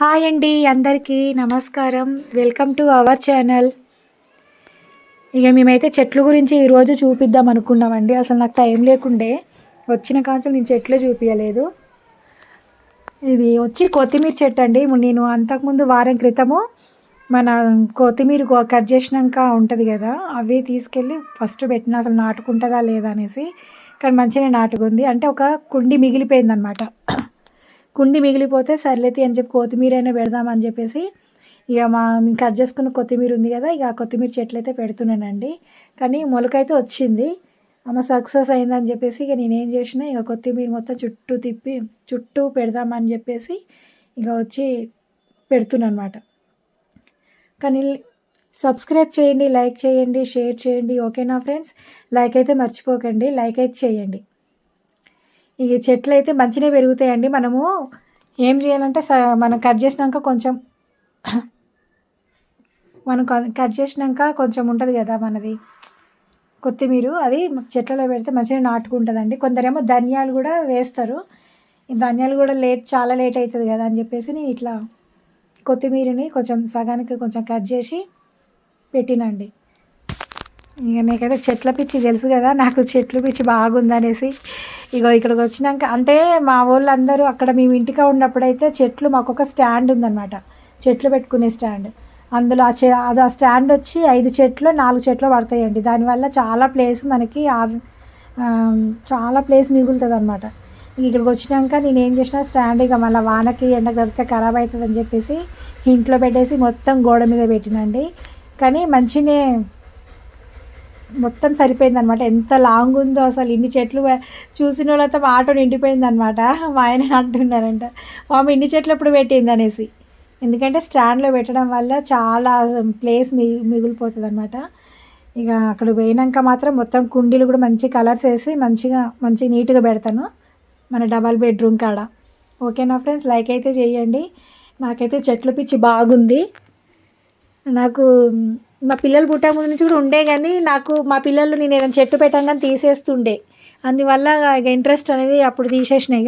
Hi అండి, అందరికీ నమస్కారం. Welcome to our channel. ఇక మేమైతే చెట్ల గురించి ఈరోజు చూపిద్దాం అనుకున్నామండి. అసలు నాకు టైం లేకుండే, వచ్చిన కాంచెలు నేను చెట్లే చూపించలేదు. ఇది వచ్చి కొత్తిమీర చెట్టు అండి. నేను అంతకుముందు వారం క్రితము మన కొత్తిమీర కట్ చేసినాక ఉంటుంది కదా, అవి తీసుకెళ్ళి ఫస్ట్ పెట్టిన, అసలు నాటుకుంటుందా లేదా అనేసి. కానీ మంచిగా నాటుకుంది. అంటే ఒక కుండి మిగిలిపోయింది అనమాట. కుండి మిగిలిపోతే సర్లేతి అని చెప్పి కొత్తిమీర అయినా పెడదామని చెప్పేసి ఇక మేము కట్ చేసుకున్న కొత్తిమీర ఉంది కదా, ఇక కొత్తిమీర చెట్లు అయితే పెడుతున్నానండి. కానీ మొలకైతే వచ్చింది, అమ్మ సక్సెస్ అయిందని చెప్పేసి ఇక నేనేం చేసిన, ఇక కొత్తిమీర మొత్తం చుట్టూ తిప్పి చుట్టూ పెడదామని చెప్పేసి ఇక వచ్చి పెడుతున్నాను అనమాట. కానీ సబ్స్క్రైబ్ చేయండి, లైక్ చేయండి, షేర్ చేయండి. ఓకేనా ఫ్రెండ్స్? లైక్ అయితే మర్చిపోకండి, లైక్ అయితే చేయండి. ఈ చెట్లు అయితే మంచిగా పెరుగుతాయండి. మనము ఏం చేయాలంటే మనం కట్ చేసినాక కొంచెం ఉంటుంది కదా మనది కొత్తిమీర, అది చెట్లలో పెడితే మంచిగా నాటుకుంటుందండి. కొందరేమో ధనియాలు కూడా వేస్తారు. ఈ ధనియాలు కూడా చాలా లేట్ అవుతుంది కదా అని చెప్పేసి నేను ఇట్లా కొత్తిమీరని కొంచెం సగానికి కొంచెం కట్ చేసి పెట్టినండి. ఇక నాకైతే చెట్ల పిచ్చి తెలుసు కదా, నాకు చెట్ల పిచ్చి బాగుందనేసి ఇగో ఇక్కడికి వచ్చినాక, అంటే మా వాళ్ళందరూ అక్కడ మేము ఇంటిగా ఉన్నప్పుడైతే చెట్లు, మాకు ఒక స్టాండ్ ఉందన్నమాట, చెట్లు పెట్టుకునే స్టాండ్. అందులో ఆ స్టాండ్ వచ్చి 5 చెట్లు 4 చెట్లు పడతాయండి. దానివల్ల చాలా ప్లేస్ మనకి చాలా ప్లేస్ మిగులుతుంది అనమాట. ఇక్కడికి వచ్చినాక నేను ఏం చేసిన, స్టాండ్ ఇక మళ్ళీ వానకి ఎండకు తడితే ఖరాబ్ అవుతుంది అని చెప్పేసి ఇంట్లో పెట్టేసి మొత్తం గోడ మీద పెట్టినండి. కానీ మంచినే మొత్తం సరిపోయింది అనమాట. ఎంత లాంగ్ ఉందో అసలు, ఇన్ని చెట్లు చూసిన వాళ్ళతో మా ఆటో నిండిపోయింది అనమాట. మా ఆయన అంటున్నారంట, మా ఇన్ని చెట్లు ఎప్పుడు పెట్టింది అనేసి. ఎందుకంటే స్టాండ్లో పెట్టడం వల్ల చాలా ప్లేస్ మిగిలిపోతుంది అనమాట. ఇక అక్కడ పోయినాక మాత్రం మొత్తం కుండీలు కూడా మంచి కలర్స్ వేసి మంచి నీట్గా పెడతాను మన డబల్ బెడ్రూమ్ కాడ. ఓకేనా ఫ్రెండ్స్? లైక్ అయితే చేయండి. నాకైతే చెట్ల పిచ్చి బాగుంది. నాకు మా పిల్లలు పుట్టే ముందు నుంచి కూడా ఉండే, కానీ నాకు మా పిల్లలు నేను ఏదైనా చెట్టు పెట్టంగానే తీసేస్తుండే. అందువల్ల ఇక ఇంట్రెస్ట్ అనేది అప్పుడు తీసేసినాయి.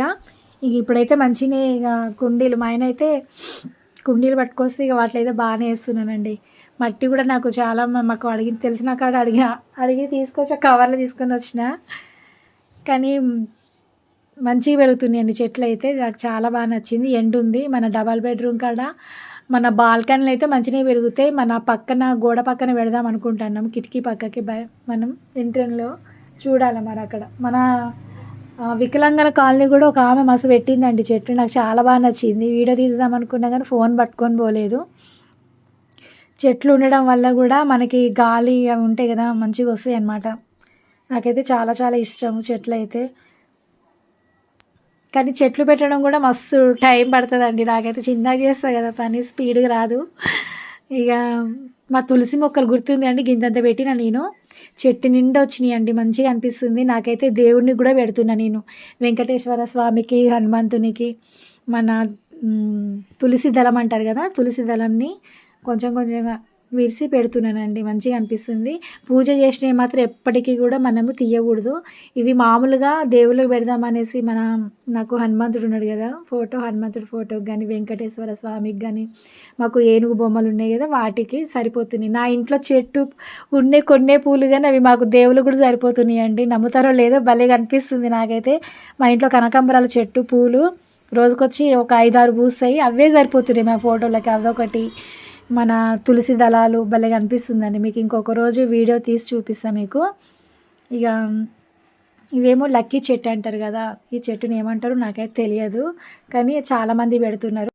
ఇక ఇప్పుడైతే మంచిగా ఇక కుండీలు, మా ఆయన అయితే కుండీలు పట్టుకొస్తే ఇక వాటిలో బాగానే వేస్తున్నానండి. మట్టి కూడా నాకు చాలా మాకు తెలిసిన కాడ అడిగి తీసుకొచ్చి కవర్లో తీసుకొని వచ్చిన. కానీ మంచిగా పెరుగుతున్నాయండి చెట్లు అయితే. నాకు చాలా బాగా నచ్చింది. ఎండు ఉంది మన డబల్ బెడ్రూమ్ కాడ. మన బాల్కనీలు అయితే మంచిగా పెరుగుతాయి. మన పక్కన గోడ పక్కన పెడదాం అనుకుంటున్నాం, కిటికీ పక్కకి మనం ఎంట్రన్లో చూడాలి. మరి అక్కడ మన వికలాంగుల కాలనీ కూడా ఒక ఆమె మస్తు పెట్టిందండి చెట్లు. నాకు చాలా బాగా నచ్చింది. వీడియో తీద్దాం అనుకున్నా కానీ ఫోన్ పట్టుకొని పోలేదు. చెట్లు ఉండడం వల్ల కూడా మనకి గాలి అవి ఉంటాయి కదా, మంచిగా వస్తాయి అన్నమాట. నాకైతే చాలా చాలా ఇష్టం చెట్లు అయితే. కానీ చెట్లు పెట్టడం కూడా మస్తు టైం పడుతుందండి. నాకైతే చిన్నగా చేస్తా కదా పని, స్పీడ్గా రాదు. ఇక మా తులసి మొక్కలు గుర్తుంది అండి, గింతంత పెట్టిన నేను. చెట్టు నిండా వచ్చినాయి అండి, మంచిగా అనిపిస్తుంది. నాకైతే దేవుడిని కూడా పెడుతున్నా నేను, వెంకటేశ్వర స్వామికి, హనుమంతునికి. మన తులసి దళం అంటారు కదా, తులసి దళంని కొంచెం కొంచెంగా విరిసి పెడుతున్నానండి, మంచిగా అనిపిస్తుంది. పూజ చేసినవి మాత్రం ఎప్పటికీ కూడా మనము తీయకూడదు. ఇవి మామూలుగా దేవుళ్ళకి పెడదామనేసి నాకు హనుమంతుడు ఉన్నాడు కదా హనుమంతుడి ఫోటోకి కానీ, వెంకటేశ్వర స్వామికి కానీ, మాకు ఏనుగు బొమ్మలు ఉన్నాయి కదా, వాటికి సరిపోతున్నాయి. నా ఇంట్లో చెట్టు కొన్నే పూలు కానీ అవి మాకు దేవుళ్ళు కూడా సరిపోతున్నాయి అండి. నమ్ముతారో లేదో భలేగా అనిపిస్తుంది నాకైతే. మా ఇంట్లో కనకాంబరాల చెట్టు పూలు రోజుకొచ్చి ఒక 5-6 పూస్తాయి, అవే సరిపోతున్నాయి మా ఫోటోలకి. అదొకటి మన తులసి దళాలు భలేగా అనిపిస్తుందండి. మీకు ఇంకొక రోజు వీడియో తీసి చూపిస్తాను మీకు. ఇక ఇవేమో లక్కీ చెట్టు అంటారు కదా, ఈ చెట్టుని ఏమంటారు నాకైతే తెలియదు, కానీ చాలామంది పెడుతున్నారు.